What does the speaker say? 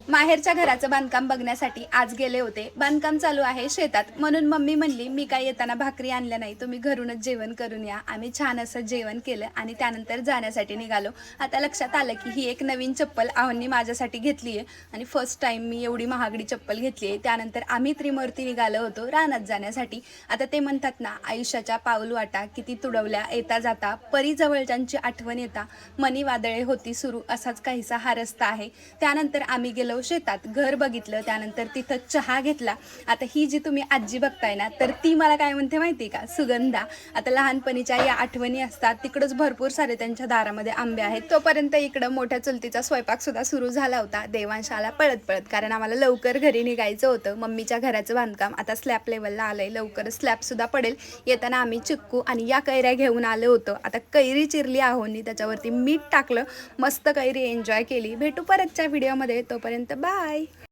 माहेरच्या घराचं बांधकाम बघण्यासाठी आज गेले होते। बांधकाम चालू आहे शेतात, म्हणून मम्मी म्हणली मी काय येताना भाकरी आणल्या नाही, तुम्ही घरूनच जेवण करून या। आम्ही छान असं जेवण केलं आणि त्यानंतर जाण्यासाठी निघालो। आता लक्षात आलं की ही एक नवीन चप्पल आहोंनी माझ्यासाठी घेतली आहे आणि फर्स्ट टाइम मी एवढी महागडी चप्पल घेतली आहे। त्यानंतर आम्ही त्रिमूर्ती निघालो होतो रानात जाण्यासाठी। आता ते म्हणतात ना, आयुष्याच्या पाऊल वाटा किती तुडवल्या, येता जाता परी जवळच्यांची आठवण येता मनी वादळे होती सुरू, असाच काहीसा हा रस्ता आहे। त्यानंतर आम्ही गेलो शेतात, घर बघितलं, त्यानंतर तिथं चहा घेतला। आता ही जी तुम्ही आजी बघताय ना, तर ती मला काय म्हणते माहिती का, सुगंधा। आता लहानपणीच्या या आठवणी असतात, तिकडच भरपूर सारे त्यांच्या दारामध्ये आंबे आहेत। तोपर्यंत इकडं मोठ्या चुलतीचा स्वयंपाक सुद्धा सुरू झाला होता। देवांशाला पळत पळत, कारण आम्हाला लवकर घरी निघायचं होतं। मम्मीच्या घराचं बांधकाम आता स्लॅब लेवलला आलंय, लवकरच स्लॅब सुद्धा पडेल। येताना आम्ही चिक्कू आणि या कैऱ्या घेऊन आलो होतो। आता कैरी चिरली आहोंनी, त्याच्यावरती मीठ टाकलं, मस्त कैरी एन्जॉय केली। भेटू परतच्या व्हिडिओमध्ये, तोपर्यंत बाय।